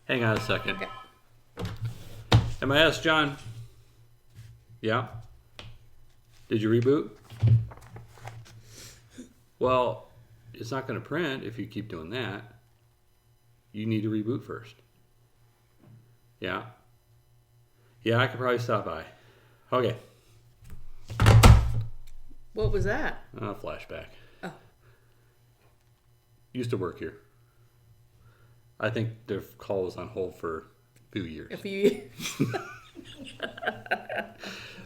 Hang on a second. Okay. MIS, John? Yeah? Did you reboot? Well, it's not going to print if you keep doing that. You need to reboot first. Yeah? Yeah, I could probably stop by. Okay. What was that? Flashback. Oh. Used to work here. I think their call was on hold for a few years. A few years.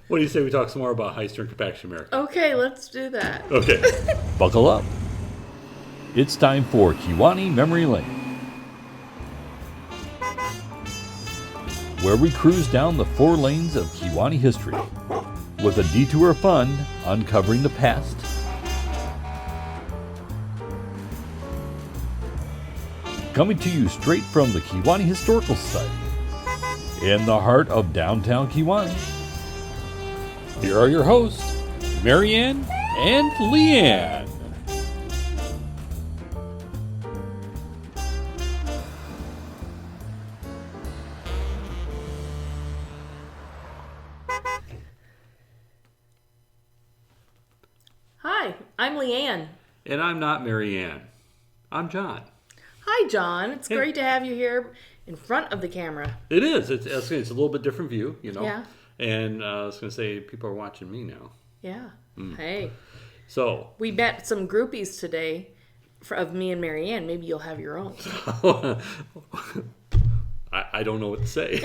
What do you say we talk some more about Hyster and Compaction America? Okay, let's do that. Okay. Buckle up. It's time for KewaneeMemoryLane, where we cruise down the 4 lanes of Kewanee history with a detour of fun uncovering the past, coming to you straight from the Kewanee Historical Society in the heart of downtown Kewanee. Here are your hosts, MaryAnn and LeeAnn. Hi, I'm LeeAnn. And I'm not MaryAnn. I'm John. Hi, John. It's great to have you here in front of the camera. It is. It's a little bit different view, you know. Yeah. And I was going to say, people are watching me now. Yeah. Hey. So. We met some groupies today of me and MaryAnn. Maybe you'll have your own. I don't know what to say.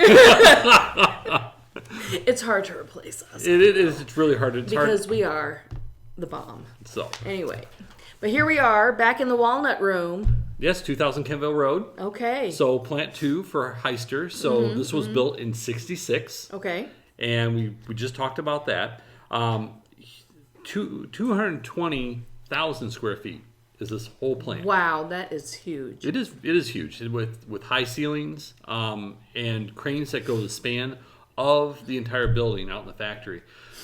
It's hard to replace us. It is. It's really hard. Because we are the bomb. So. Anyway. But here we are, back in the Walnut Room. Yes, 2000 Kentville Road. Okay. So plant 2 for Hyster. So this was built in 66. Okay. And we just talked about that. 220,000 square feet is this whole plant. Wow, that is huge. It is huge with high ceilings and cranes that go the span of the entire building out in the factory.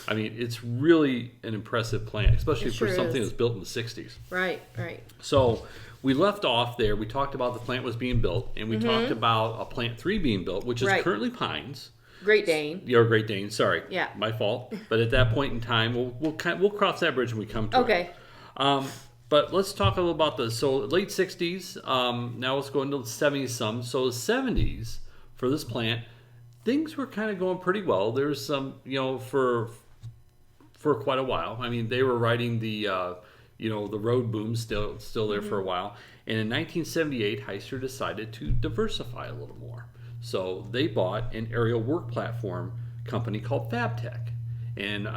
I mean, it's really an impressive plant, especially for something that's built in the 60s. Right, right. So we left off there. We talked about the plant was being built, and we talked about a plant 3 being built, which is currently Pines. Great Dane. Or Great Dane, sorry. Yeah. My fault. But at that point in time, we'll cross that bridge when we come to it. Okay. But let's talk a little about this. So late 60s, now let's go into the 70s some. So the 70s, for this plant, things were kind of going pretty well. There's some, for quite a while. I mean, they were riding the road boom still there for a while. And in 1978, Hyster decided to diversify a little more. So they bought an aerial work platform company called Fabtech. And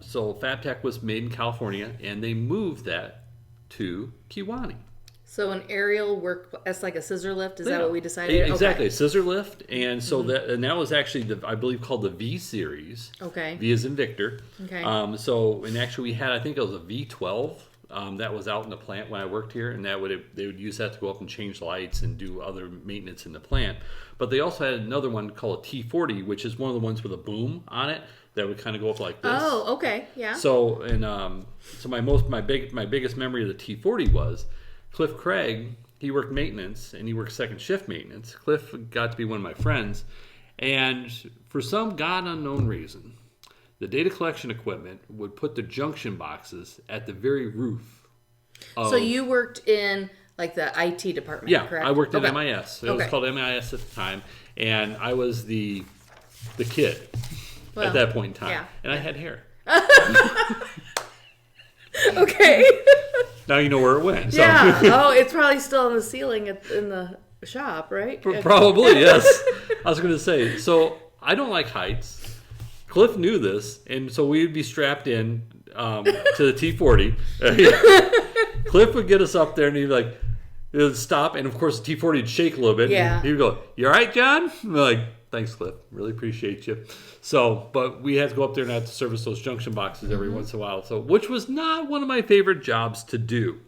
so Fabtech was made in California, and they moved that to Kewanee. So an aerial work, that's like a scissor lift? Is that what we decided? Exactly, a scissor lift. And so that was actually, I believe, called the V series. Okay. V as in Victor. Okay. And actually we had, I think it was a V12 that was out in the plant when I worked here, and they would use that to go up and change lights and do other maintenance in the plant. But they also had another one called a T40, which is one of the ones with a boom on it that would kind of go up like this. Oh, okay, yeah. So my biggest memory of the T40 was Cliff Craig. He worked maintenance, and he worked second shift maintenance. Cliff got to be one of my friends, and for some god unknown reason, the data collection equipment would put the junction boxes at the very roof. So you worked in like the IT department, correct? I worked in MIS. It was called MIS at the time, and I was the kid at that point in time. Yeah. And I had hair. Okay. Now you know where it went. So. Yeah. Oh, it's probably still on the ceiling in the shop, right? Probably, yes. I was going to say, so I don't like heights. Cliff knew this, and so we would be strapped in to the T40. Cliff would get us up there, and he'd be like, it would stop, and of course the T40 would shake a little bit. Yeah. He'd go, "You all right, John?" I'm like, "Thanks, Cliff. Really appreciate you." So, but we had to go up there and have to service those junction boxes every once in a while. So, which was not one of my favorite jobs to do,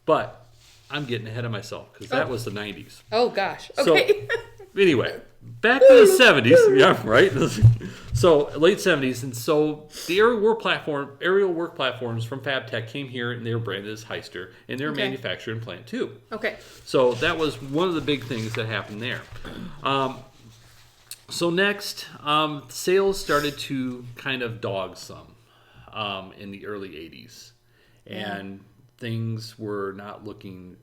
but I'm getting ahead of myself because that was the 90s. Oh gosh. Okay. So, anyway, back to the 70s. Yeah, right. So late 70s, and so the aerial work platforms from FabTech came here, and they were branded as Hyster, and they're manufactured in Plant 2. Okay. So that was one of the big things that happened there. So next, sales started to kind of dog some in the early 80s, and things were not looking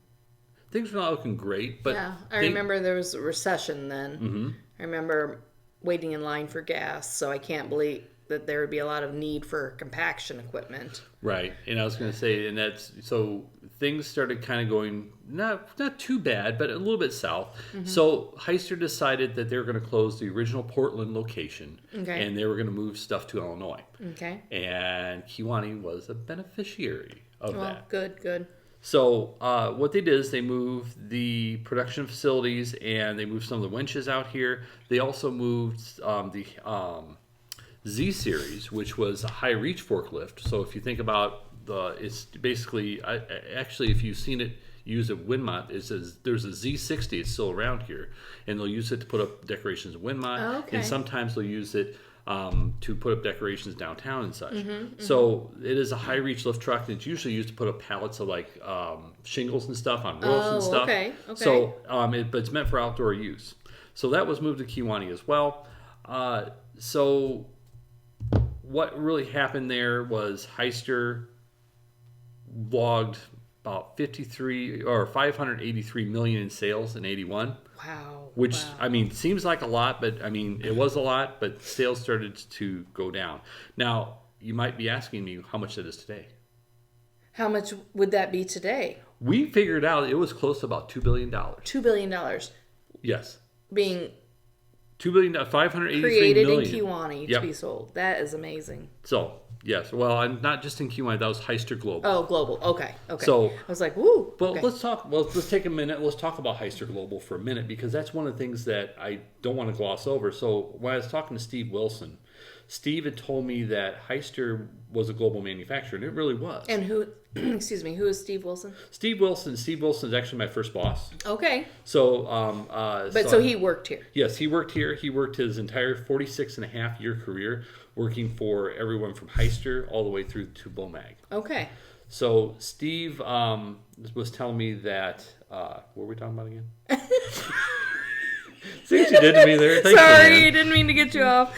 great. But I remember there was a recession then. Mm-hmm. I remember waiting in line for gas, so I can't believe that there would be a lot of need for compaction equipment. Right, and I was going to say, and that's so things started kind of going not too bad, but a little bit south. Mm-hmm. So Hyster decided that they were going to close the original Portland location, and they were going to move stuff to Illinois. Okay, and Kewanee was a beneficiary of that. Good. So what they did is they moved the production facilities, and they moved some of the winches out here. They also moved the Z Series, which was a high reach forklift. So if you think about it's basically, actually, if you've seen it used at Windmont, it says there's a Z60. It's still around here, and they'll use it to put up decorations at Windmont, and sometimes they'll use it to put up decorations downtown and such. So it is a high reach lift truck, and it's usually used to put up pallets of like shingles and stuff on roofs and stuff. Okay. So, but it's meant for outdoor use. So that was moved to Kewanee as well. So what really happened there was Hyster logged about 583 million in sales in 81. Wow. Which, I mean, seems like a lot, but I mean, it was a lot, but sales started to go down. Now, you might be asking me how much that is today. How much would that be today? We figured out it was close to about $2 billion. $2 billion. Yes. Being $2 billion, 583 created million. in Kewanee to be sold. That is amazing. So, yes. Well, I'm not just in Kewanee. That was Hyster Global. Oh, Global. Okay. So I was like, woo. Well, let's take a minute. Let's talk about Hyster Global for a minute, because that's one of the things that I don't want to gloss over. So when I was talking to Steve Wilson, Steve had told me that Hyster was a global manufacturer, and it really was. And who, excuse me, who is Steve Wilson? Steve Wilson is actually my first boss. Okay. So, so he worked here. Yes, he worked here. He worked his entire 46-and-a-half-year career working for everyone from Hyster all the way through to Bomag. Okay. So Steve was telling me that, what were we talking about again? See what you did to me there? Thanks, sorry, I didn't mean to get you off.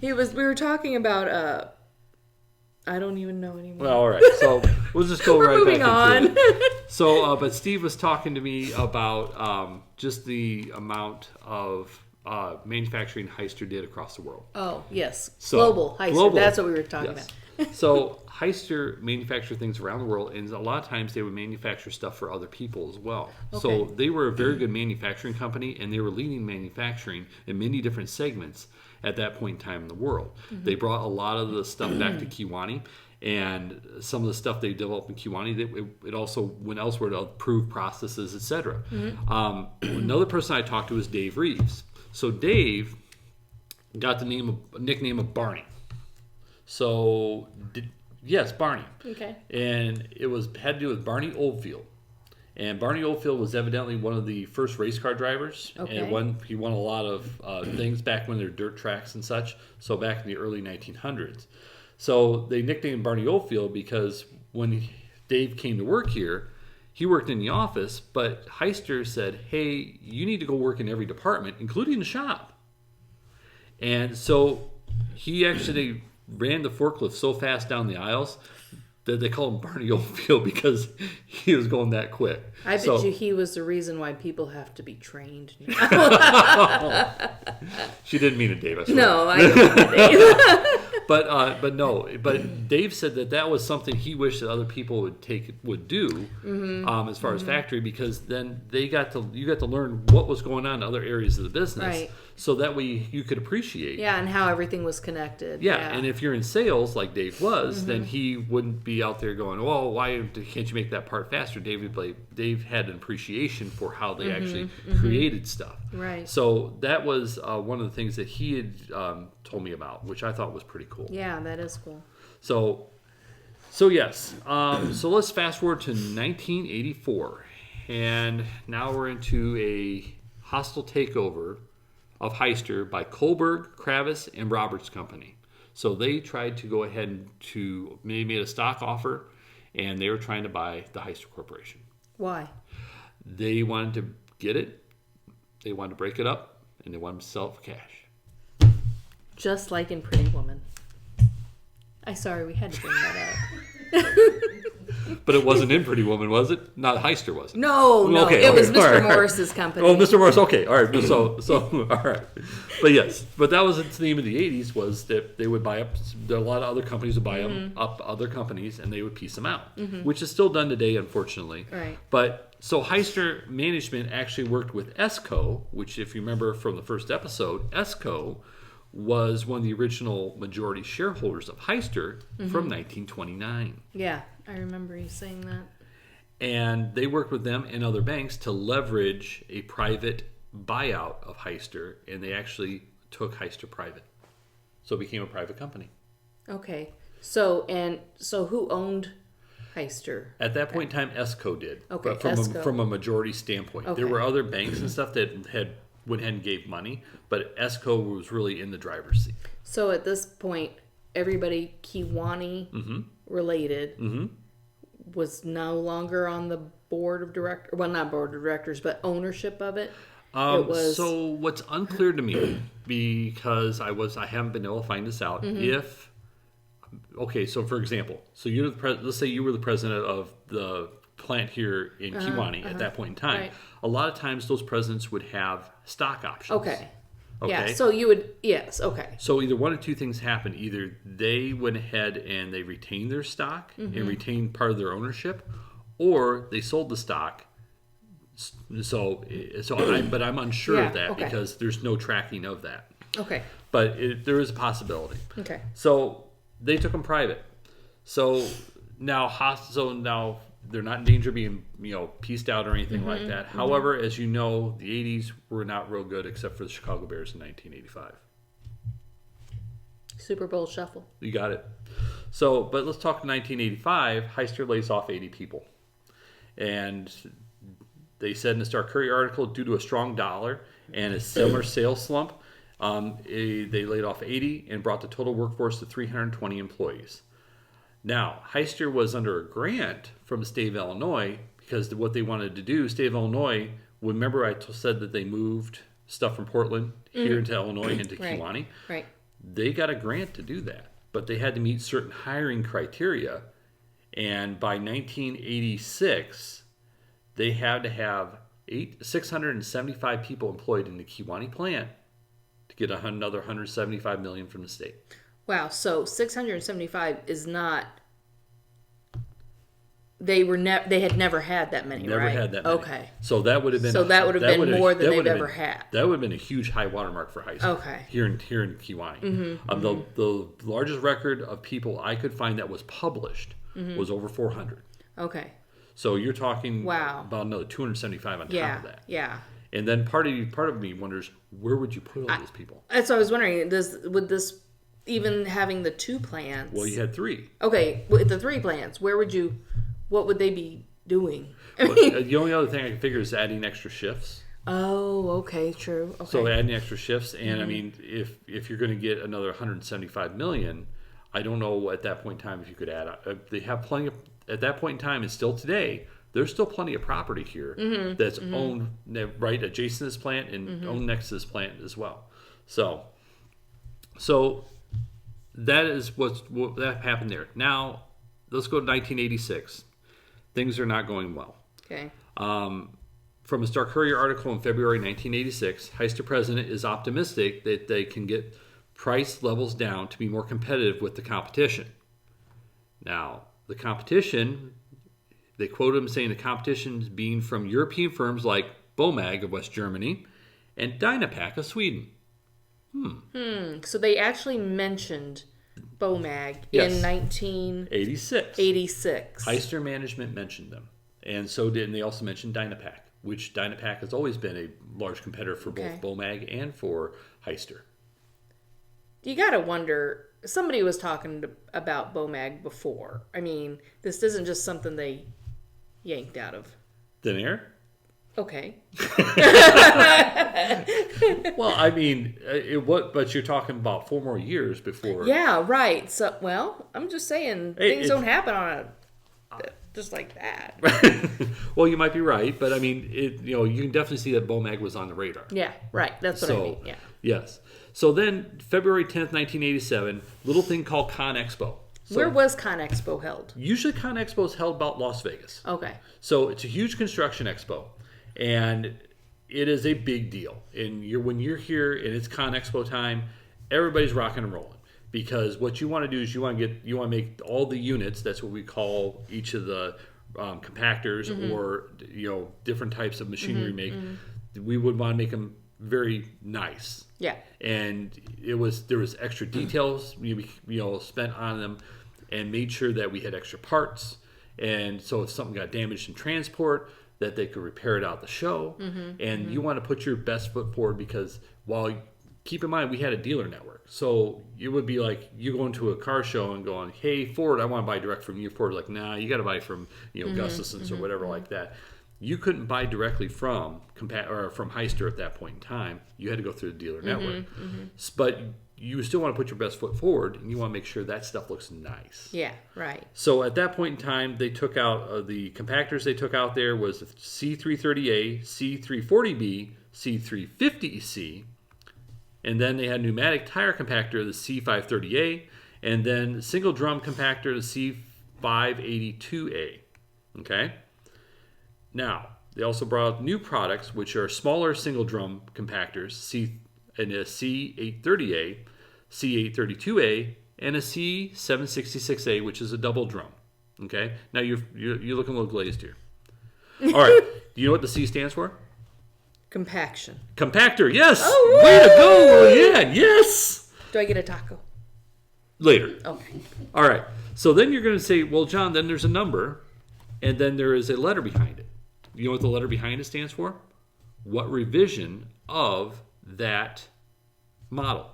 We were talking about, I don't even know anymore. Well, all right. So we'll just go right moving back into on. it. So, but Steve was talking to me about just the amount of manufacturing Hyster did across the world. Oh, yes. So, global Hyster. That's what we were talking about. So Hyster manufactured things around the world, and a lot of times they would manufacture stuff for other people as well. Okay. So they were a very good manufacturing company, and they were leading manufacturing in many different segments at that point in time in the world. Mm-hmm. They brought a lot of the stuff back to Kewanee, and some of the stuff they developed in Kewanee, it also went elsewhere to improve processes, etc. Mm-hmm. Another person I talked to was Dave Reeves. So Dave got the nickname of Barney. So, yes, Barney. Okay. And it had to do with Barney Oldfield. And Barney Oldfield was evidently one of the first race car drivers. Okay. And he won a lot of things back when there were dirt tracks and such. So back in the early 1900s. So they nicknamed Barney Oldfield because when Dave came to work here, he worked in the office, but Hyster said, hey, you need to go work in every department, including the shop. And so he actually ran the forklift so fast down the aisles that they call him Barney Oldfield because he was going that quick. I bet you he was the reason why people have to be trained now. She didn't mean it, Dave. I swear. No, I don't mean Dave. But Dave said that was something he wished that other people would do as far as factory, because then you got to learn what was going on in other areas of the business, right? So that way you could appreciate. Yeah, and how everything was connected. Yeah, and if you're in sales like Dave was, then he wouldn't be out there going, well, why can't you make that part faster? Dave had an appreciation for how they actually created stuff. Right. So that was one of the things that he had told me about, which I thought was pretty cool. Yeah, that is cool. So yes. So let's fast forward to 1984, and now we're into a hostile takeover of Hyster by Kohlberg, Kravis, and Roberts Company. So they tried to go ahead and they made a stock offer, and they were trying to buy the Hyster Corporation. Why? They wanted to get it, they wanted to break it up, and they wanted to sell it for cash. Just like in Pretty Woman. Sorry, we had to bring that up. But it wasn't in Pretty Woman, was it? Not Hyster, was it? No, Okay, it was okay. Mr. All right. Morris's company. Oh, Mr. Morris. Okay, all right. So, all right. But yes, but that was the theme of the '80s, was that they would buy up. A lot of other companies would buy them up other companies, and they would piece them out, which is still done today, unfortunately. Right. But so Hyster management actually worked with ESCO, which, if you remember from the first episode, ESCO was one of the original majority shareholders of Hyster from 1929. Yeah, I remember you saying that. And they worked with them and other banks to leverage a private buyout of Hyster, and they actually took Hyster private. So it became a private company. Okay. So who owned Hyster? At that point in time, ESCO did. Okay, But ESCO. from a majority standpoint. Okay. There were other banks and stuff that went ahead and gave money, but ESCO was really in the driver's seat. So at this point, everybody Kewanee related was no longer on the board of directors. Well, not board of directors, but ownership of it. It was. So what's unclear to me, because I haven't been able to find this out, so for example, so you're let's say you were the president of the plant here in Kewanee at that point in time. Right. A lot of times those presidents would have stock options. Okay. Yeah. So you would. Yes. Okay. So either one of two things happened. Either they went ahead and they retained their stock and retained part of their ownership, or they sold the stock. But I'm unsure of that because there's no tracking of that. Okay. But there is a possibility. Okay. So they took them private. So now they're not in danger of being, pieced out or anything like that. However, as you know, the 80s were not real good except for the Chicago Bears in 1985. Super Bowl shuffle. You got it. So, but let's talk 1985. Hyster lays off 80 people. And they said in the Star Courier article, due to a strong dollar and a similar sales slump, they laid off 80 and brought the total workforce to 320 employees. Now, Hyster was under a grant from the state of Illinois because what they wanted to do, state of Illinois, remember I said that they moved stuff from Portland here into Illinois, into Kewanee? Right. They got a grant to do that, but they had to meet certain hiring criteria. And by 1986, they had to have 675 people employed in the Kewanee plant to get another $175 million from the state. Wow. So 675 is not. They had never had that many. Never right? had that many. Okay. So that would have been. So that would have been more than they've ever had. That would have been a huge high watermark for Hyster. Okay. Here in Kewanee. The largest record of people I could find that was published was over 400. Okay. So you're talking Wow. about another 275 on top of that. Yeah. And then part of me wonders, where would you put all those people? That's what I was wondering. Would this even having the two plants? Well, you had three. Okay, with the three plants, what would they be doing? The only other thing I can figure is adding extra shifts. Oh, okay, true. Okay. So adding extra shifts, and I mean, if you're going to get another 175 million, I don't know at that point in time if you could add. They have plenty of at that point in time, and still today, there's still plenty of property here that's owned right adjacent to this plant and owned next to this plant as well. So that is what that happened there. Now let's go to 1986. Things are not going well. Okay. From a Star Courier article in February 1986, Hyster president is optimistic that they can get price levels down to be more competitive with the competition. Now, the competition, they quote him saying the competition being from European firms like Bomag of West Germany and Dynapack of Sweden. So they actually mentioned Bomag Yes. in 1986. 86. Hyster management mentioned them. And so did, and they also mentioned Dynapack, which Dynapack has always been a large competitor for both Bomag and for Hyster. You gotta wonder, somebody was talking about Bomag before. I mean, this isn't just something they yanked out of Thin air? Okay. Well, I mean, but you're talking about 4 more years before. Yeah, right. So, well, I'm just saying things don't happen on just like that. Well, you might be right, but I mean, you can definitely see that Bomag was on the radar. Yeah, right. That's what I mean. Yeah. Yes. So then, February 10th, 1987, little thing called Con Expo. So where was Con Expo held? Usually, Con Expo is held about Las Vegas. Okay. So it's a huge construction expo, and it is a big deal. And when you're here and it's Con Expo time, everybody's rocking and rolling. Because what you want to do is you want to make all the units. That's what we call each of the compactors or different types of machinery we would want to make them very nice. Yeah. And there was extra details spent on them, and made sure that we had extra parts. And so if something got damaged in transport, that they could repair it out the show. And you want to put your best foot forward, because keep in mind, we had a dealer network. So it would be like you going to a car show and going, hey, Ford, I want to buy direct from you. Ford's like, nah, you got to buy from Gustafson's or whatever like that. You couldn't buy directly from Hyster at that point in time. You had to go through the dealer network. But you still want to put your best foot forward, and you want to make sure that stuff looks nice. Yeah, right. So at that point in time, they took out the compactors they took out there was the C330A, C340B, C350C, and then they had pneumatic tire compactor, the C530A, and then single drum compactor, the C582A. Okay? Now, they also brought out new products, which are smaller single drum compactors, a C830A, C832A, and a C766A, which is a double drum. Okay? Now, you're looking a little glazed here. All right. Do you know what the C stands for? Compaction. Compactor, yes! Oh, way to go, LeeAnn, yes! Do I get a taco? Later. Okay. All right. So then you're going to say, well, John, then there's a number, and then there is a letter behind it. You know what the letter behind it stands for? What revision of that model?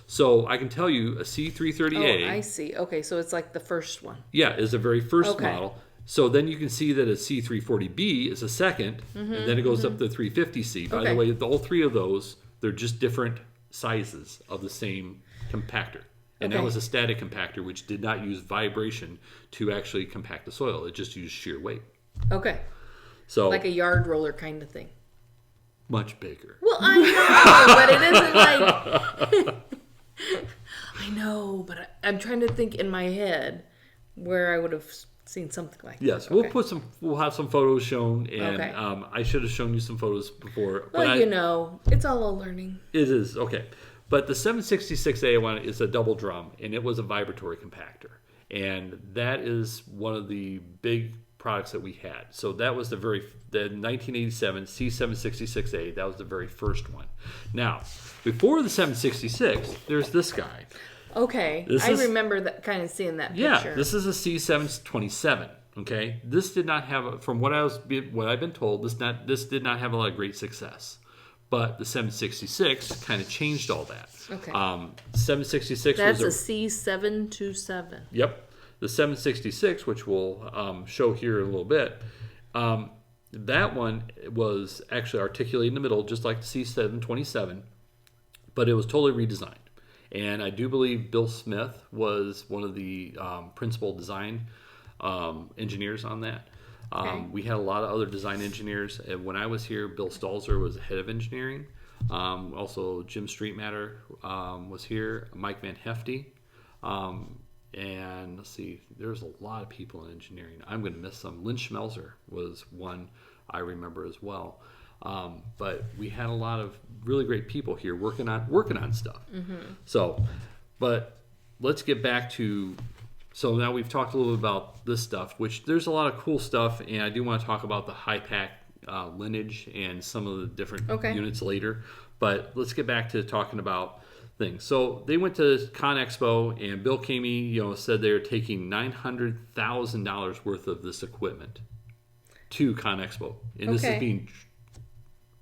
So I can tell you a C330A. Oh, I see. Okay, so it's like the first one. Yeah, is the very first model. So then you can see that a C340B is a second, and then it goes up to 350C. By the way, all 3 of those, they're just different sizes of the same compactor. And that was a static compactor, which did not use vibration to actually compact the soil. It just used sheer weight. Okay. So like a yard roller kind of thing. Much bigger. Well, I know, but it isn't like... I know, but I'm trying to think in my head where I would have seen something like that. Yes, we'll have some photos shown, and I should have shown you some photos before. Well, it's all a learning. It is, okay. But the 766A one is a double drum, and it was a vibratory compactor. And that is one of the big products that we had. So that was the 1987 C766A. That was the very first one. Now, before the 766, there's this guy. Okay, I remember that kind of seeing that picture. Yeah, this is a C727. Okay, this did not have, from what I've been told, this did not have a lot of great success. But the 766 kind of changed all that. Okay. 766 That's a C727. Yep. The 766, which we'll show here in a little bit, that one was actually articulated in the middle, just like the C727, but it was totally redesigned. And I do believe Bill Smith was one of the principal design engineers on that. We had a lot of other design engineers. When I was here, Bill Stalzer was the head of engineering. Also, Jim Streetmatter was here. Mike Van Hefty. And let's see, there's a lot of people in engineering. I'm going to miss some. Lynn Schmelzer was one I remember as well. But we had a lot of really great people here working on stuff. Mm-hmm. So, but let's get back to... So now we've talked a little bit about this stuff, which there's a lot of cool stuff, and I do want to talk about the high-pack lineage and some of the different units later. But let's get back to talking about things. So they went to Con Expo, and Bill Kamey, said they were taking $900,000 worth of this equipment to Con Expo, and this is being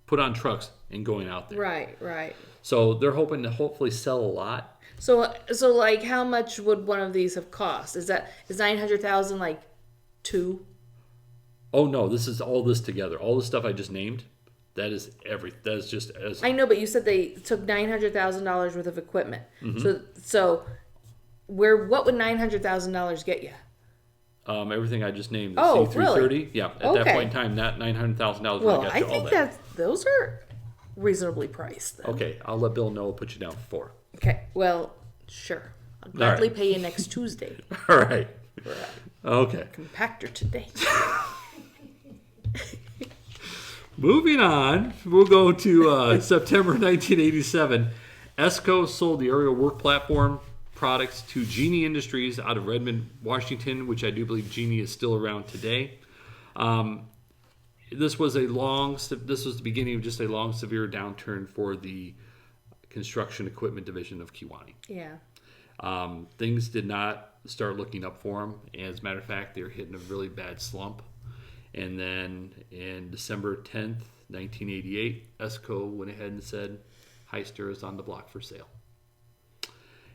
put on trucks and going out there. Right. So they're hoping to hopefully sell a lot. So like, how much would one of these have cost? Is 900,000 like two? Oh no, this is all this together. All the stuff I just named That is just as I know, but you said they took $900,000 worth of equipment. So what would $900,000 get you? everything I just named. The Oh, C330. really? Yeah, at that point in time, that $900,000 Well, would have got I you all think that. those are reasonably priced. Then. Okay, I'll let Bill know. We'll put you down for 4. Okay. Well, sure. I'll gladly pay you next Tuesday. All right. Okay. Compactor today. Moving on, we'll go to September 1987. ESCO sold the aerial work platform products to Genie Industries out of Redmond, Washington, which I do believe Genie is still around today. This was the beginning of just a long, severe downturn for the construction equipment division of Kewanee. Yeah. Things did not start looking up for them. As a matter of fact, they were hitting a really bad slump. And then in December 10th, 1988, ESCO went ahead and said, Hyster is on the block for sale.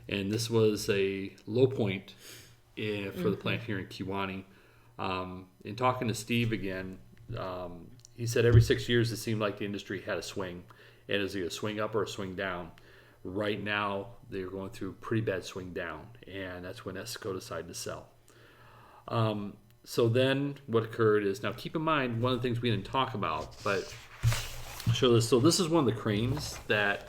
And this was a low point for the plant here in Kewanee. In talking to Steve again, he said every 6 years it seemed like the industry had a swing. And is it a swing up or a swing down? Right now, they're going through a pretty bad swing down. And that's when ESCO decided to sell. So then what occurred is, now keep in mind, one of the things we didn't talk about, but I'll show this. So this is one of the cranes that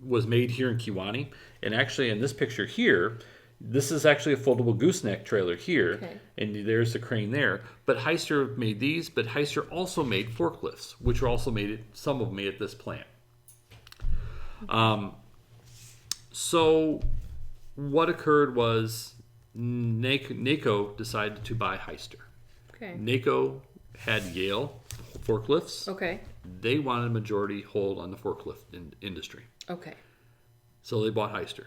was made here in Kewanee. And actually in this picture here, this is actually a foldable gooseneck trailer here. Okay. And there's the crane there. But Hyster made these, but Hyster also made forklifts, which were also some of them made at this plant. So what occurred was NACO decided to buy Hyster. Okay. NACO had Yale forklifts. Okay. They wanted a majority hold on the forklift industry. Okay. So they bought Hyster.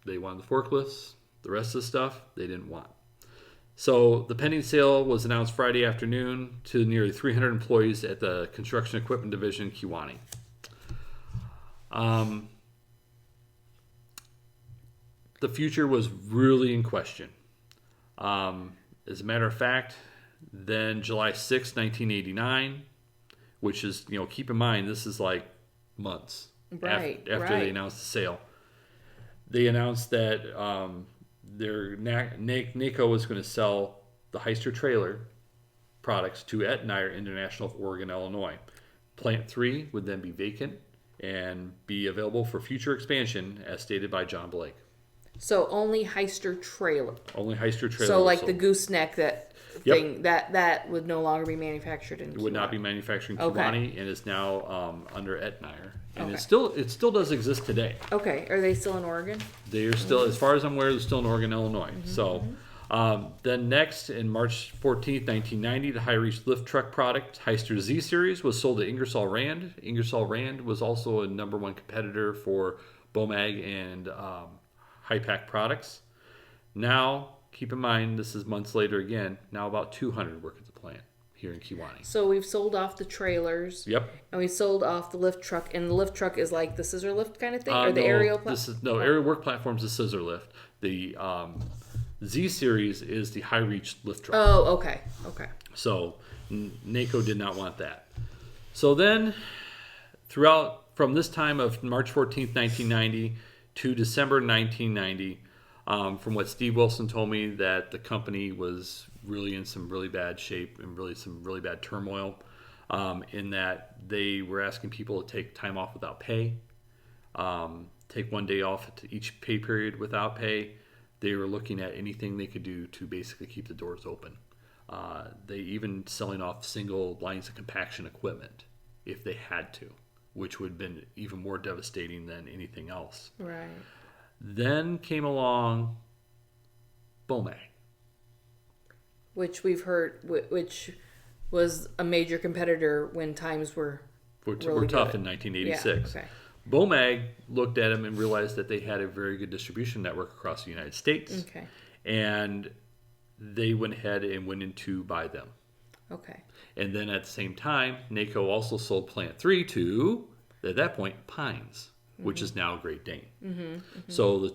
They wanted the forklifts. The rest of the stuff they didn't want. So the pending sale was announced Friday afternoon to nearly 300 employees at the Construction Equipment Division in Kewanee. The future was really in question. As a matter of fact, then July 6, 1989, which is, keep in mind, this is like months after they announced the sale. They announced that NACO was going to sell the Hyster trailer products to Etnire International of Oregon, Illinois. Plant 3 would then be vacant and be available for future expansion, as stated by John Blake. So only Hyster trailer. Only Hyster trailer. So like the gooseneck thing that would no longer be manufactured in Kewanee. It would not be manufactured in Kewanee, and is now under Etnire. And Okay. it still does exist today. Okay. Are they still in Oregon? They are still, as far as I'm aware, they're still in Oregon, Illinois. So then next, in March 14th, 1990, the high-reach lift truck product, Hyster Z Series, was sold to Ingersoll Rand. Ingersoll Rand was also a number one competitor for Bomag and high-pack products. Now, keep in mind, this is months later again, now about 200 work at the plant here in Kewanee. So we've sold off the trailers. Yep. And we sold off the lift truck. And the lift truck is like the scissor lift kind of thing? Or the aerial platform? Aerial work platform is a scissor lift. The Z Series is the high-reach lift truck. Oh, okay. Okay. So NACO did not want that. So then, from this time of March 14th, 1990 to December 1990, from what Steve Wilson told me, that the company was really in some really bad shape and really some really bad turmoil, in that they were asking people to take time off without pay, take one day off at each pay period without pay. They were looking at anything they could do to basically keep the doors open. They even selling off single lines of compaction equipment if they had to, which would have been even more devastating than anything else. Right. Then came along Bomag. Which we've heard, which was a major competitor when times were really tough good. in 1986. Yeah, okay. Bomag looked at them and realized that they had a very good distribution network across the United States. Okay. And they went ahead and went in to buy them. Okay. And then at the same time, NACO also sold Plant 3 to, at that point, Pines, which is now Great Dane. So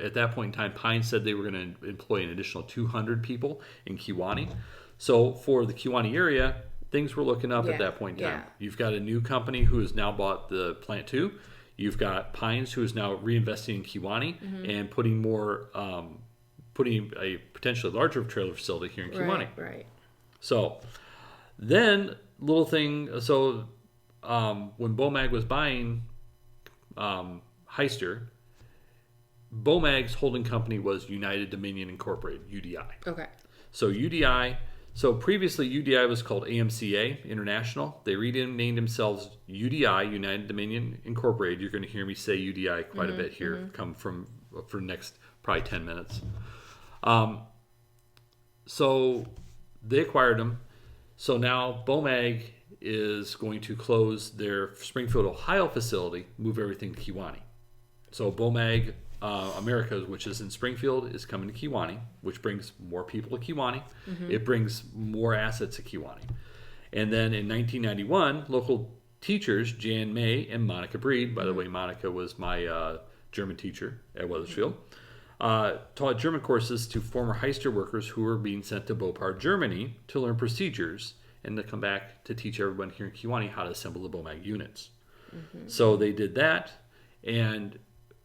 at that point in time, Pines said they were going to employ an additional 200 people in Kewanee. So for the Kewanee area, things were looking up at that point in time. You've got a new company who has now bought the plant 2. You've got Pines, who is now reinvesting in Kewanee and putting a potentially larger trailer facility here in Kewanee. Right. So then, when Bomag was buying Hyster, Bomag's holding company was United Dominion Incorporated, UDI. Okay. So previously UDI was called AMCA International. They renamed themselves UDI, United Dominion Incorporated. You're going to hear me say UDI quite a bit here, for the next probably 10 minutes. So they acquired them. So now Bomag is going to close their Springfield, Ohio facility, move everything to Kewanee. So Bomag America, which is in Springfield, is coming to Kewanee, which brings more people to Kewanee. It brings more assets to Kewanee. And then in 1991, local teachers, Jan May and Monica Breed, by the way, Monica was my German teacher at Weathersfield, taught German courses to former Hyster workers who were being sent to Beauport, Germany to learn procedures and to come back to teach everyone here in Kewanee how to assemble the Bomag units. So they did that, and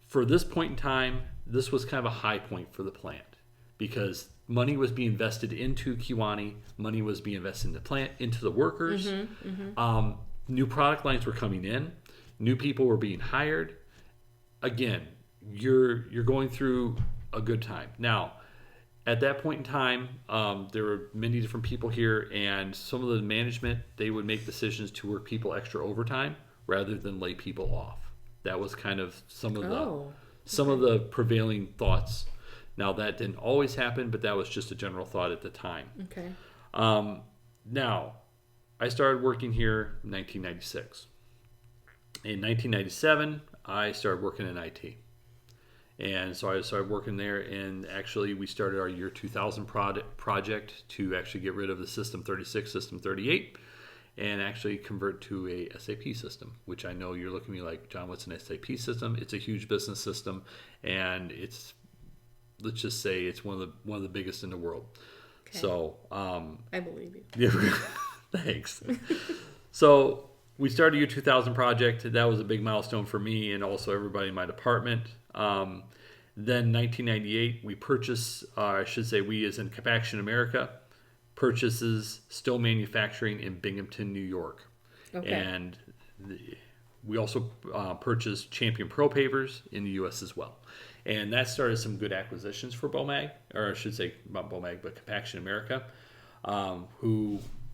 for this point in time, this was kind of a high point for the plant because money was being invested into Kewanee, money was being invested in the plant, into the workers. New product lines were coming in, new people were being hired. Again, you're going through a good time. Now, at that point in time, there were many different people here, and some of the management, they would make decisions to work people extra overtime rather than lay people off. That was kind of some of the prevailing thoughts. Now, that didn't always happen, but that was just a general thought at the time. Okay. Now, I started working here in 1996. In 1997, I started working in IT. And so I started working there, and actually we started our year 2000 project to actually get rid of the System 36, System 38, and actually convert to a SAP system, which I know you're looking at me like, John, what's an SAP system? It's a huge business system, and it's, let's just say, it's one of the biggest in the world. Okay. So I believe you. Yeah, thanks. So we started a year 2000 project. That was a big milestone for me and also everybody in my department. Then 1998, we purchased, I should say we as in Compaction America, purchases Stowe Manufacturing in Binghamton, New York. Okay. And we also purchased Champion Pro Pavers in the U.S. as well. And that started some good acquisitions for Bomag, or I should say not Bomag, but Compaction America,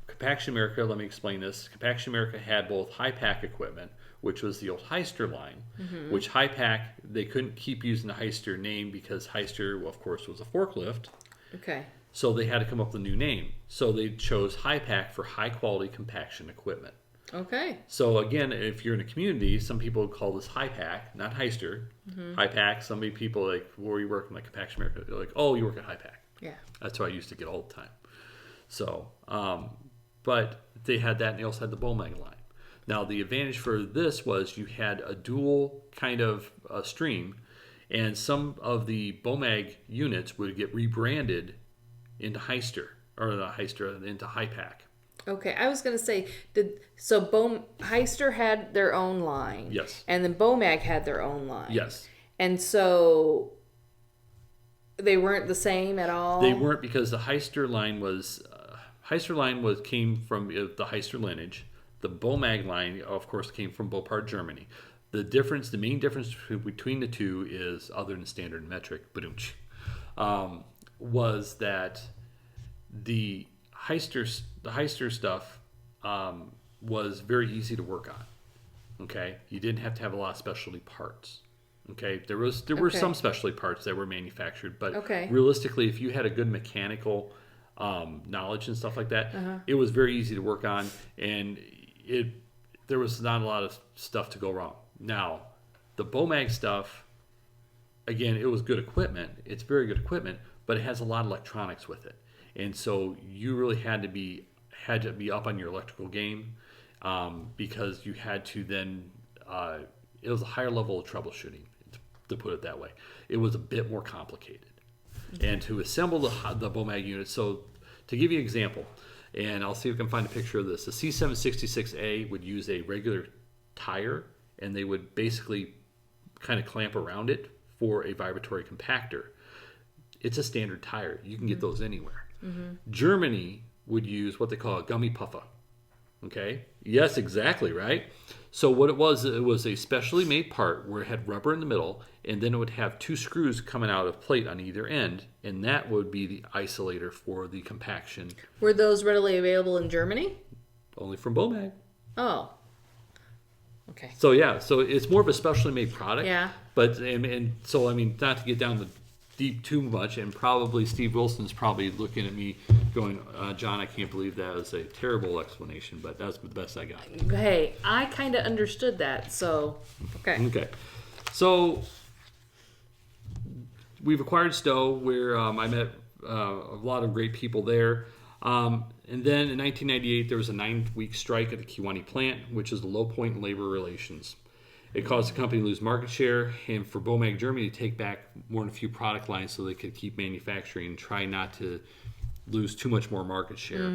Compaction America, let me explain this. Compaction America had both high-pack equipment, which was the old Hyster line, which high-pack, they couldn't keep using the Hyster name because Hyster, well, of course, was a forklift. Okay. So they had to come up with a new name. So they chose high-pack for high-quality compaction equipment. Okay. So again, if you're in a community, some people would call this high-pack, not Hyster. High-pack, some people like, where are you working? Like Compaction America, they're like, oh, you work at high-pack. Yeah. That's what I used to get all the time. So, but they had that, and they also had the Bomag line. Now, the advantage for this was you had a dual kind of stream, and some of the Bomag units would get rebranded into Hyster, or not Hyster, into high-pack. Okay, I was going to say, Hyster had their own line. Yes. And then Bomag had their own line. Yes. And so they weren't the same at all? They weren't, because the Hyster line came from the Hyster lineage. The Bomag line, of course, came from Beauport, Germany. The main difference between the two is, other than standard metric, was that the Hyster stuff was very easy to work on. Okay, you didn't have to have a lot of specialty parts. Okay, there were some specialty parts that were manufactured, but realistically, if you had a good mechanical knowledge and stuff like that, it was very easy to work on, and there was not a lot of stuff to go wrong. Now, the Bomag stuff, again, it was good equipment. It's very good equipment, but it has a lot of electronics with it, and so you really had to be up on your electrical game, because you had to then. It was a higher level of troubleshooting, to put it that way. It was a bit more complicated, and to assemble the Bomag unit. So, to give you an example, And I'll see if I can find a picture of this. The C766A would use a regular tire, and they would basically kind of clamp around it for a vibratory compactor. It's a standard tire. You can get those anywhere. Germany would use what they call a gummy puffer. Okay? Yes, exactly, right? So what it was a specially made part where it had rubber in the middle, and then it would have 2 screws coming out of plate on either end, and that would be the isolator for the compaction. Were those readily available in Germany? Only from Bomag. Oh. Okay. So yeah, so it's more of a specially made product. Yeah. But and so I mean, not to get down the deep too much, and probably Steve Wilson's probably looking at me going, John, I can't believe that was a terrible explanation, but that's the best I got. Hey, I kind of understood that, so okay. Okay. So we've acquired Stowe, where I met a lot of great people there. And then in 1998, there was a 9-week strike at the Kewanee plant, which is the low point in labor relations. It caused the company to lose market share, and for Bomag Germany to take back more than a few product lines so they could keep manufacturing and try not to lose too much more market share.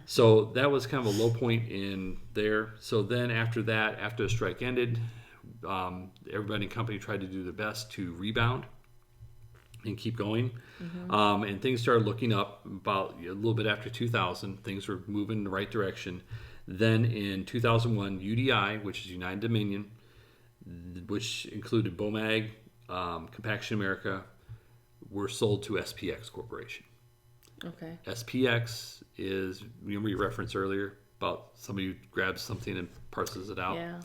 So that was kind of a low point in there. So then after that, after the strike ended, everybody in the company tried to do their best to rebound and keep going. And things started looking up about a little bit after 2000. Things were moving in the right direction. Then in 2001, UDI, which is United Dominion, which included Bomag, Compaction America, were sold to SPX Corporation. Okay. SPX is, remember you referenced earlier about somebody who grabs something and parses it out? Yeah.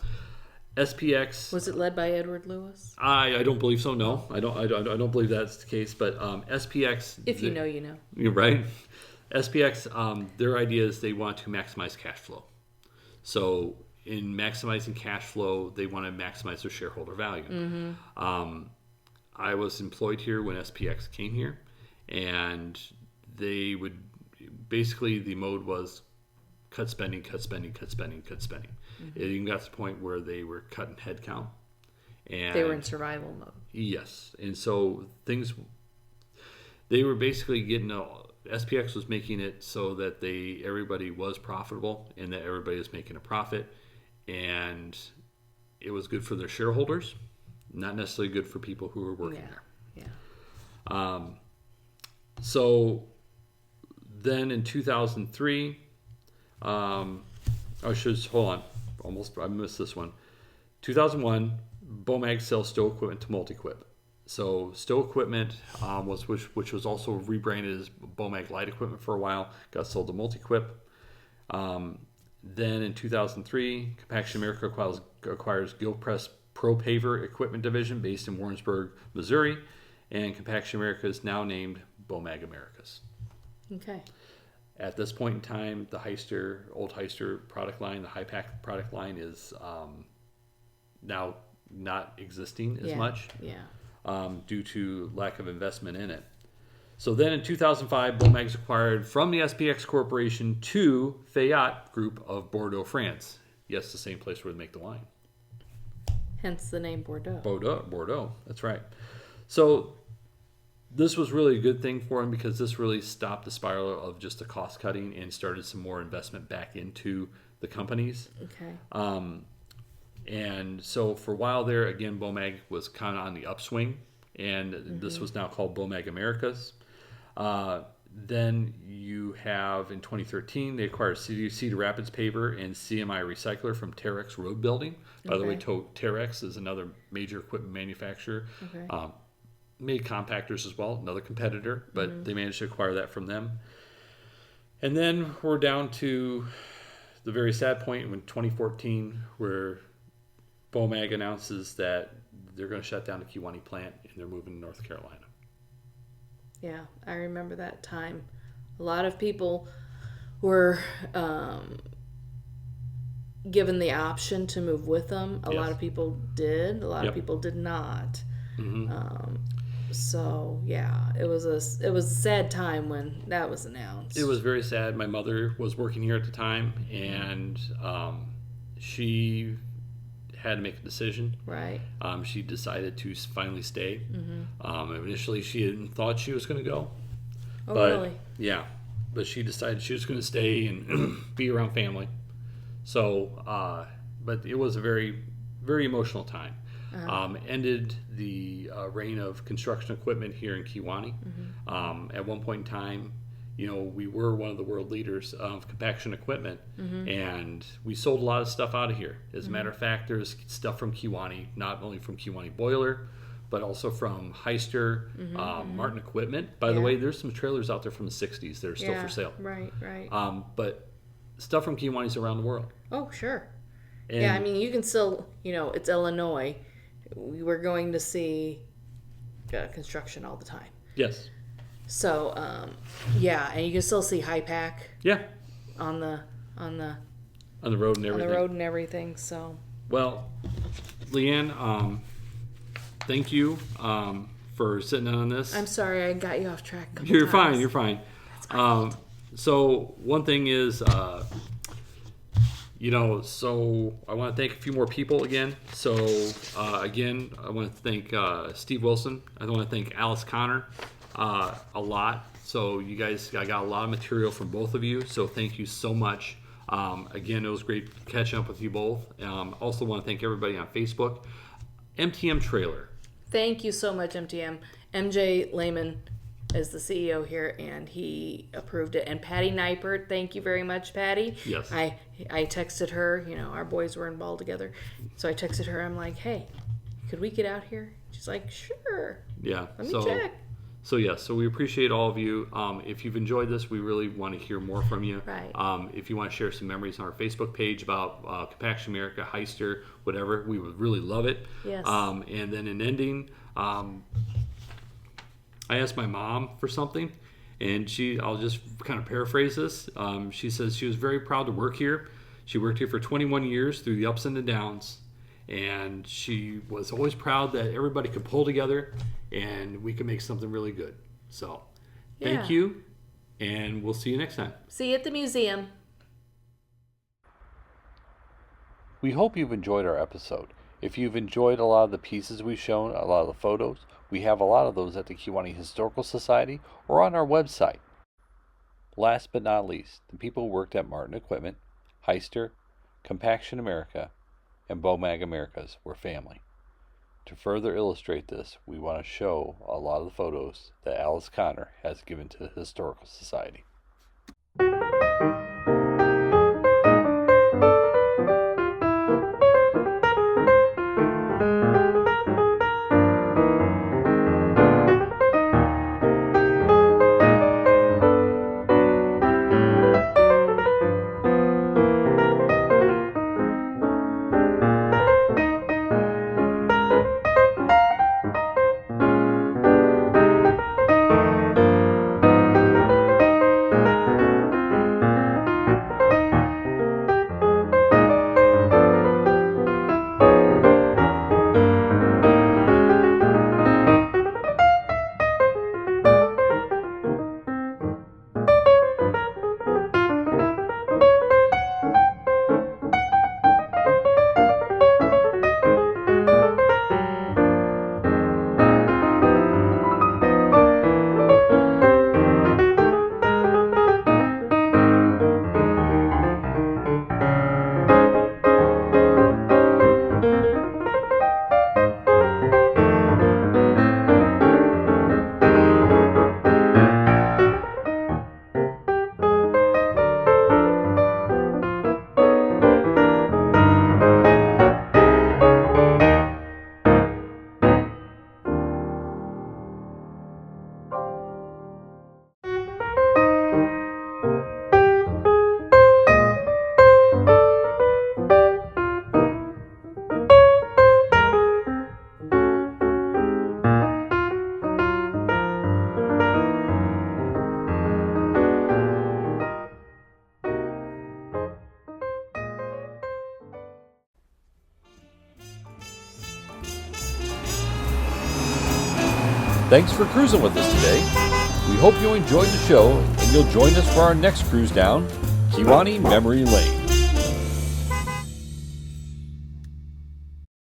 SPX. Was it led by Edward Lewis? I don't believe so. No, I don't believe that's the case. But SPX. If you know, you know. You're right. SPX. Their idea is they want to maximize cash flow. So in maximizing cash flow, they want to maximize their shareholder value. I was employed here when SPX came here, and they would basically, the mode was cut spending, cut spending, cut spending, cut spending. It even got to the point where they were cutting headcount. And They were in survival mode. yes, and so they were basically getting SPX was making it so that everybody was profitable and that everybody was making a profit, and it was good for their shareholders, not necessarily good for people who were working there. Yeah. So then in 2003, hold on, I missed this one. 2001, Bomag sells Stowe Equipment to Multiquip. So Stowe Equipment which was also rebranded as Bomag Light Equipment for a while, got sold to Multiquip. Then in 2003, Compaction America acquires Gilchrist Pro Paver Equipment Division based in Warrensburg, Missouri, and Compaction America is now named Bomag Americas. Okay. At this point in time, the old Hyster product line, the high pack product line is now not existing as much. Yeah. Due to lack of investment in it. So then in 2005, Bomag's acquired from the SPX Corporation to Fayat Group of Bordeaux, France. Yes, the same place where they make the wine. Hence the name Bordeaux. Bordeaux, that's right. So this was really a good thing for them because this really stopped the spiral of just the cost cutting and started some more investment back into the companies. Okay. And so for a while there, again, Bomag was kind of on the upswing, and this was now called Bomag Americas. Then you have, in 2013, they acquired Cedar Rapids Paver and CMI Recycler from Terex Road Building. By the way, Terex is another major equipment manufacturer. Okay. Made compactors as well, another competitor, but they managed to acquire that from them. And then we're down to the very sad point in 2014 where Bomag announces that they're going to shut down the Kewanee plant and they're moving to North Carolina. Yeah, I remember that time. A lot of people were given the option to move with them. A lot of people did. A lot of people did not. So yeah, it was a sad time when that was announced. It was very sad. My mother was working here at the time, and she had to make a decision. Right. She decided to finally stay. Initially, she hadn't thought she was going to go. Oh, but, really? Yeah. but she decided she was going to stay and be around family. So, but it was a very, very emotional time. Ended the reign of construction equipment here in Kewanee. At one point in time, we were one of the world leaders of compaction equipment, and we sold a lot of stuff out of here. As a matter of fact, there's stuff from Kewanee, not only from Kewanee Boiler, but also from Hyster, Martin Equipment. By the way, there's some trailers out there from the 60s that are still for sale. Right. But stuff from Kewanee's around the world. Oh, sure. And I mean, you can still, it's Illinois. We were going to see construction all the time. Yes. So, and you can still see high pack. Yeah. On the road and everything. On the road and everything. So. Well, LeeAnn, thank you for sitting in on this. I'm sorry I got you off track. You're fine. You're fine. So one thing is, so I want to thank a few more people again. So again, I want to thank Steve Wilson. I want to thank Alice Connor a lot. So you guys, I got a lot of material from both of you. So thank you so much. Again, it was great catching up with you both. Also want to thank everybody on Facebook. MTM Trailer. Thank you so much, MTM. MJ Lehman is the CEO here, and he approved it. And Patty Neipert, thank you very much, Patty. Yes. I texted her. Our boys were in ball together, so I texted her. I'm like, hey, could we get out here? She's like, sure. Yeah. Let me check. So yes, so we appreciate all of you. If you've enjoyed this, we really want to hear more from you. Right. If you want to share some memories on our Facebook page about Compaction America, Hyster, whatever, we would really love it. Yes. And then in ending, I asked my mom for something, and I'll just kind of paraphrase this. She says she was very proud to work here. She worked here for 21 years through the ups and the downs, and she was always proud that everybody could pull together and we could make something really good. So thank you, and we'll see you next time. See you at the museum. We hope you've enjoyed our episode. If you've enjoyed a lot of the pieces we've shown, a lot of the photos, we have a lot of those at the Kewanee Historical Society or on our website. Last but not least, the people who worked at Martin Equipment, Hyster, Compaction America, and Bomag Americas were family. To further illustrate this, we want to show a lot of the photos that Alice Connor has given to the Historical Society. Thanks for cruising with us today. We hope you enjoyed the show and you'll join us for our next cruise down Kewanee Memory Lane.